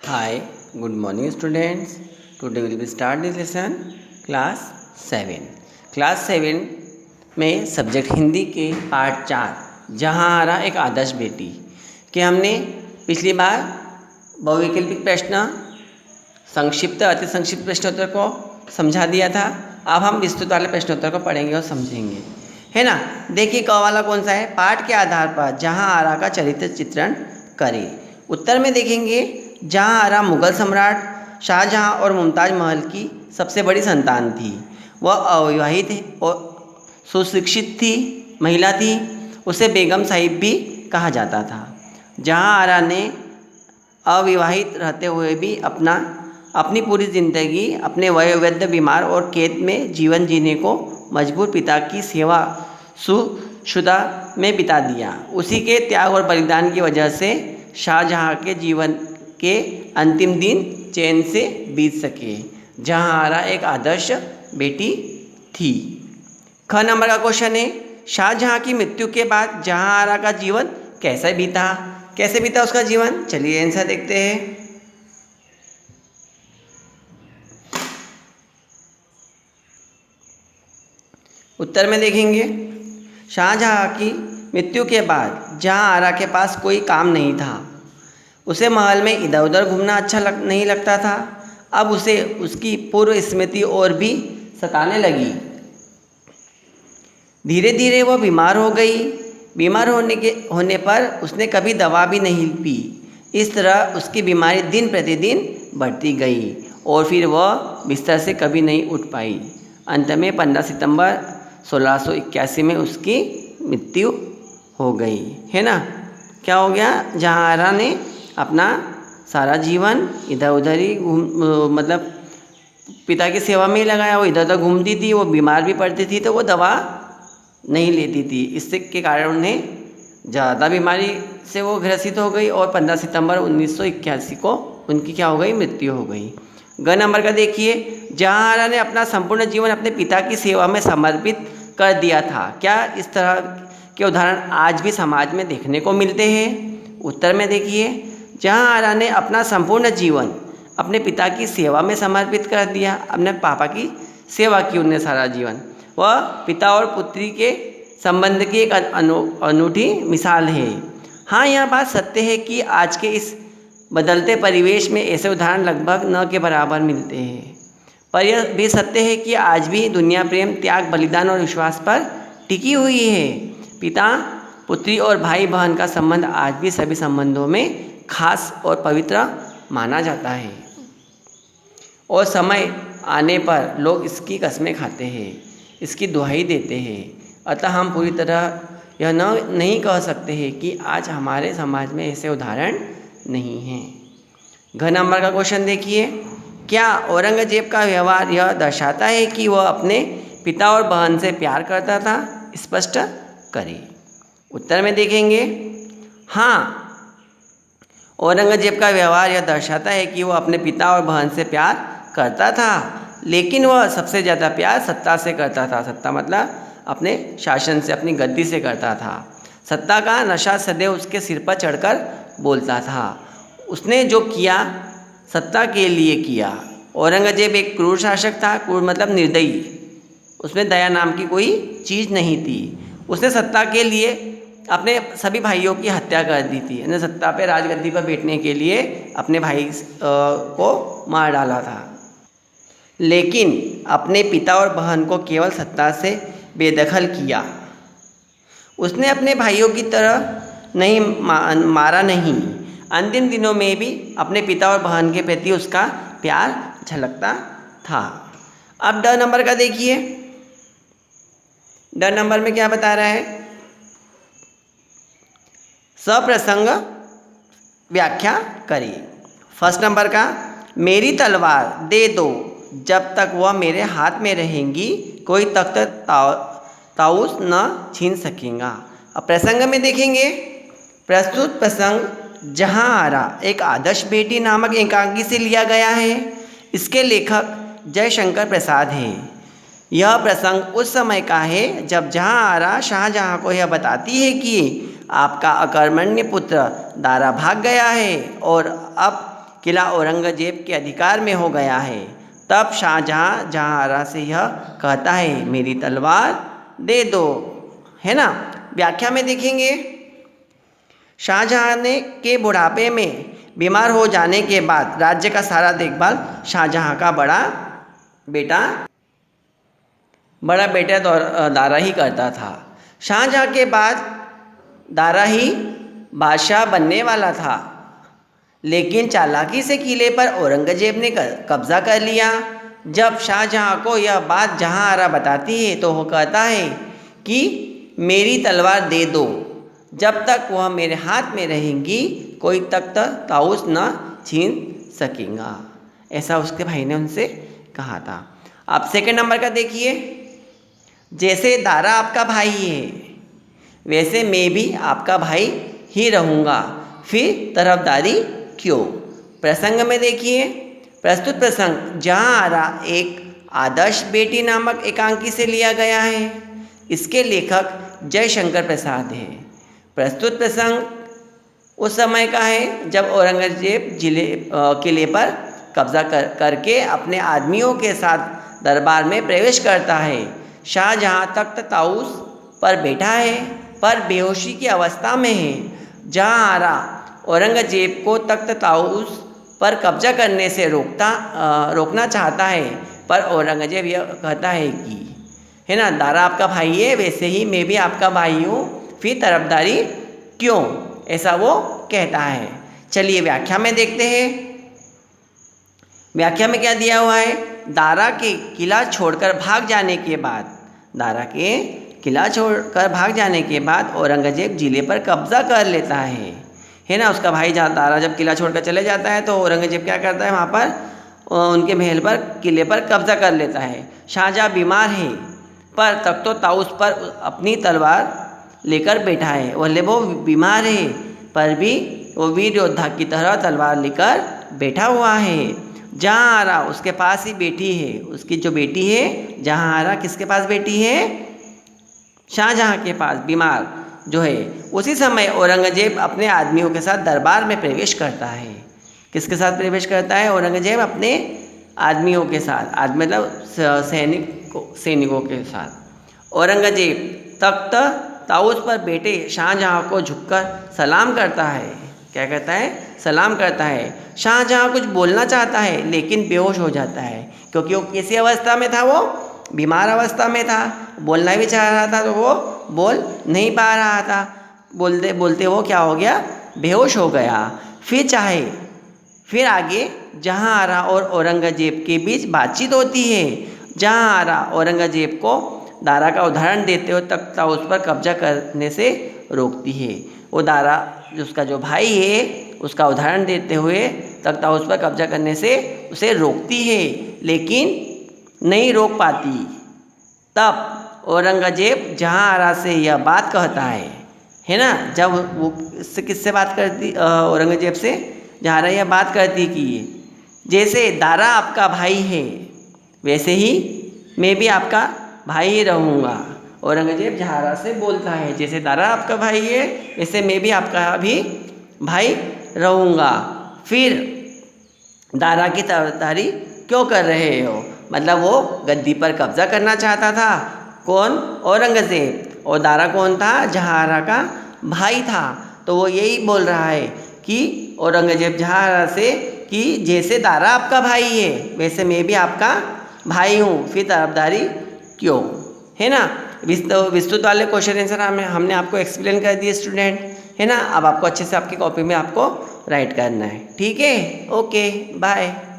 Hi, good morning students. Today we will start this lesson class 7. Class 7 में subject Hindi के part 4 जहाँ आ रहा एक आदर्श बेटी कि हमने पिछली बार बहुविकल्पिक प्रश्न संक्षिप्त अति संक्षिप्त प्रश्नोत्तर को समझा दिया था। अब हम विस्तृत वाले प्रश्नोत्तर को पढ़ेंगे और समझेंगे, है ना। देखिए क वाला कौन सा है। पाठ के आधार पर जहाँ आरा का चरित्र चित्रण करें। उत्तर में देखेंगे जहाँ आरा मुगल सम्राट शाहजहाँ और मुमताज़ महल की सबसे बड़ी संतान थी। वह अविवाहित और सुशिक्षित थी, महिला थी। उसे बेगम साहिब भी कहा जाता था। जहाँ आरा ने अविवाहित रहते हुए भी अपनी पूरी ज़िंदगी अपने वयोवृद्ध बीमार और कैद में जीवन जीने को मजबूर पिता की सेवा शुदा में बिता दिया। उसी के त्याग और बलिदान की वजह से शाहजहाँ के जीवन के अंतिम दिन चैन से बीत सके। जहाँ आरा एक आदर्श बेटी थी। ख नंबर का क्वेश्चन है, शाहजहाँ की मृत्यु के बाद जहाँ आरा का जीवन कैसे बीता उसका जीवन। चलिए आंसर देखते हैं। उत्तर में देखेंगे शाहजहाँ की मृत्यु के बाद जहाँ आरा के पास कोई काम नहीं था। उसे महल में इधर उधर घूमना नहीं लगता था। अब उसे उसकी पूर्व स्मृति और भी सताने लगी। धीरे धीरे वह बीमार हो गई। बीमार होने पर उसने कभी दवा भी नहीं पी। इस तरह उसकी बीमारी दिन प्रतिदिन बढ़ती गई और फिर वह बिस्तर से कभी नहीं उठ पाई। अंत में 15 सितंबर 1681 में उसकी मृत्यु हो गई, है ना। क्या हो गया, जहाँ आरा ने अपना सारा जीवन इधर उधर ही मतलब पिता की सेवा में ही लगाया। वो इधर उधर घूमती थी, वो बीमार भी पड़ती थी तो वो दवा नहीं लेती थी। इससे के कारण उन्हें ज़्यादा बीमारी से वो ग्रसित हो गई और 15 सितंबर 1981 को उनकी क्या हो गई, मृत्यु हो गई। ग नंबर का देखिए, जहाँ आरा ने अपना संपूर्ण जीवन अपने पिता की सेवा में समर्पित कर दिया था। क्या इस तरह के उदाहरण आज भी समाज में देखने को मिलते हैं। उत्तर में देखिए, जहाँ आरा ने अपना संपूर्ण जीवन अपने पिता की सेवा में समर्पित कर दिया। अपने पापा की सेवा की उन्हें सारा जीवन। वह पिता और पुत्री के संबंध की एक अनूठी मिसाल है। हाँ, यह बात सत्य है कि आज के इस बदलते परिवेश में ऐसे उदाहरण लगभग न के बराबर मिलते हैं। पर यह भी सत्य है कि आज भी दुनिया प्रेम, त्याग, बलिदान और विश्वास पर टिकी हुई है। पिता पुत्री और भाई बहन का संबंध आज भी सभी संबंधों में खास और पवित्र माना जाता है और समय आने पर लोग इसकी कस्में खाते हैं, इसकी दुहाई देते हैं। अतः हम पूरी तरह यह नहीं कह सकते हैं कि आज हमारे समाज में ऐसे उदाहरण नहीं हैं। घ नंबर का क्वेश्चन देखिए, क्या औरंगजेब का व्यवहार यह दर्शाता है कि वह अपने पिता और बहन से प्यार करता था। स्पष्ट करें। उत्तर में देखेंगे, हाँ, औरंगजेब का व्यवहार यह दर्शाता है कि वह अपने पिता और बहन से प्यार करता था, लेकिन वह सबसे ज़्यादा प्यार सत्ता से करता था। सत्ता मतलब अपने शासन से, अपनी गद्दी से करता था। सत्ता का नशा सदैव उसके सिर पर चढ़कर बोलता था। उसने जो किया सत्ता के लिए किया। औरंगजेब एक क्रूर शासक था। क्रूर मतलब निर्दयी। उसमें दया नाम की कोई चीज़ नहीं थी। उसने सत्ता के लिए अपने सभी भाइयों की हत्या कर दी थी। यानी सत्ता पे राजगद्दी पर बैठने के लिए अपने भाई को मार डाला था, लेकिन अपने पिता और बहन को केवल सत्ता से बेदखल किया। उसने अपने भाइयों की तरह नहीं मारा नहीं। अंतिम दिनों में भी अपने पिता और बहन के प्रति उसका प्यार झलकता था। अब ड नंबर का देखिए, ड नंबर में क्या बता रहा है। सप्रसंग व्याख्या करिए। फर्स्ट नंबर का, मेरी तलवार दे दो, जब तक वह मेरे हाथ में रहेंगी कोई तख्त ताउस न छीन सकेगा। अब प्रसंग में देखेंगे, प्रस्तुत प्रसंग जहाँ आरा एक आदर्श बेटी नामक एकांकी से लिया गया है। इसके लेखक जयशंकर प्रसाद हैं। यह प्रसंग उस समय का है जब जहाँ आरा शाहजहाँ को यह बताती है कि आपका अकर्मण्य पुत्र दारा भाग गया है और अब किला औरंगजेब के अधिकार में हो गया है, तब शाहजहाँ जहाँआरा से यह कहता है मेरी तलवार दे दो। है ना। व्याख्या में देखेंगे, शाहजहाँ ने के बुढ़ापे में बीमार हो जाने के बाद राज्य का सारा देखभाल शाहजहाँ का बड़ा बेटा दारा ही करता था। शाहजहाँ के बाद दारा ही बादशाह बनने वाला था, लेकिन चालाकी से किले पर औरंगजेब ने कब्जा कर लिया। जब शाहजहाँ को यह बात जहाँआरा बताती है तो वो कहता है कि मेरी तलवार दे दो, जब तक वह मेरे हाथ में रहेंगी कोई तख्त ताउस न छीन सकेगा। ऐसा उसके भाई ने उनसे कहा था। अब सेकंड नंबर का देखिए, जैसे दारा आपका भाई है वैसे मैं भी आपका भाई ही रहूँगा, फिर तरफदारी क्यों। प्रसंग में देखिए, प्रस्तुत प्रसंग जहाँआरा एक आदर्श बेटी नामक एकांकी से लिया गया है। इसके लेखक जयशंकर प्रसाद हैं। प्रस्तुत प्रसंग उस समय का है जब औरंगजेब किले पर कब्जा करके अपने आदमियों के साथ दरबार में प्रवेश करता है। शाहजहाँ तख्त ताउस पर बैठा है पर बेहोशी की अवस्था में है। जहाँआरा औरंगजेब को तख्त ताउस पर कब्जा करने से रोकना चाहता है, पर औरंगजेब यह कहता है कि है ना, दारा आपका भाई है वैसे ही मैं भी आपका भाई हूँ, फिर तरफदारी क्यों, ऐसा वो कहता है। चलिए व्याख्या में देखते हैं। व्याख्या में क्या दिया हुआ है, दारा के किला छोड़कर भाग जाने के बाद औरंगजेब जिले पर कब्जा कर लेता है ना। उसका भाई दारा जब किला छोड़कर चले जाता है तो औरंगजेब क्या करता है, वहाँ पर उनके महल पर किले पर कब्जा कर लेता है। शाहजहाँ बीमार है पर तख्तो ताउस पर अपनी तलवार लेकर बैठा है। वो बीमार है पर भी वो वीर योद्धा की तरह तलवार लेकर बैठा हुआ है। जहाँआरा उसके पास ही बेटी है, उसकी जो बेटी है जहाँआरा किसके पास बेटी है, शाहजहाँ के पास बीमार जो है। उसी समय औरंगजेब अपने आदमियों के साथ दरबार में प्रवेश करता है। किसके साथ प्रवेश करता है, औरंगजेब अपने आदमियों के साथ, मतलब सैनिकों के साथ। औरंगजेब तख्त ताउस पर बैठे शाहजहाँ को झुककर सलाम करता है। क्या कहता है, सलाम करता है। शाहजहाँ कुछ बोलना चाहता है लेकिन बेहोश हो जाता है, क्योंकि वो कैसी अवस्था में था, वो बीमार अवस्था में था। बोलना भी चाह रहा था तो वो बोल नहीं पा रहा था। बोलते बोलते वो क्या हो गया, बेहोश हो गया। फिर आगे जहाँआरा और औरंगजेब के बीच बातचीत होती है। जहाँआरा औरंगजेब को दारा का उदाहरण देते हुए तख्त ताउस पर कब्जा करने से रोकती है। वो दारा उसका जो भाई है उसका उदाहरण देते हुए तख्त ताउस पर कब्जा करने से उसे रोकती है, लेकिन नहीं रोक पाती। तब औरंगजेब जहाँआरा से यह बात कहता है ना। जब वो किससे बात करती, औरंगजेब से जहाँआरा यह बात करती कि जैसे दारा आपका भाई है वैसे ही मैं भी आपका भाई ही रहूँगा। औरंगजेब जहाँआरा से बोलता है जैसे दारा आपका भाई है वैसे मैं भी आपका भी भाई रहूँगा, फिर दारा की तरफदारी क्यों कर रहे हो। मतलब वो गद्दी पर कब्जा करना चाहता था, कौन, औरंगजेब, और दारा कौन था, जहाँआरा का भाई था। तो वो यही बोल रहा है कि औरंगजेब जहाँआरा से कि जैसे दारा आपका भाई है वैसे मैं भी आपका भाई हूँ, फिर तरफदारी क्यों, है ना। विस्तृत वाले क्वेश्चन आंसर हमने आपको एक्सप्लेन कर दिए स्टूडेंट, है ना। अब आपको अच्छे से आपकी कॉपी में आपको राइट करना है, ठीक है। Okay bye.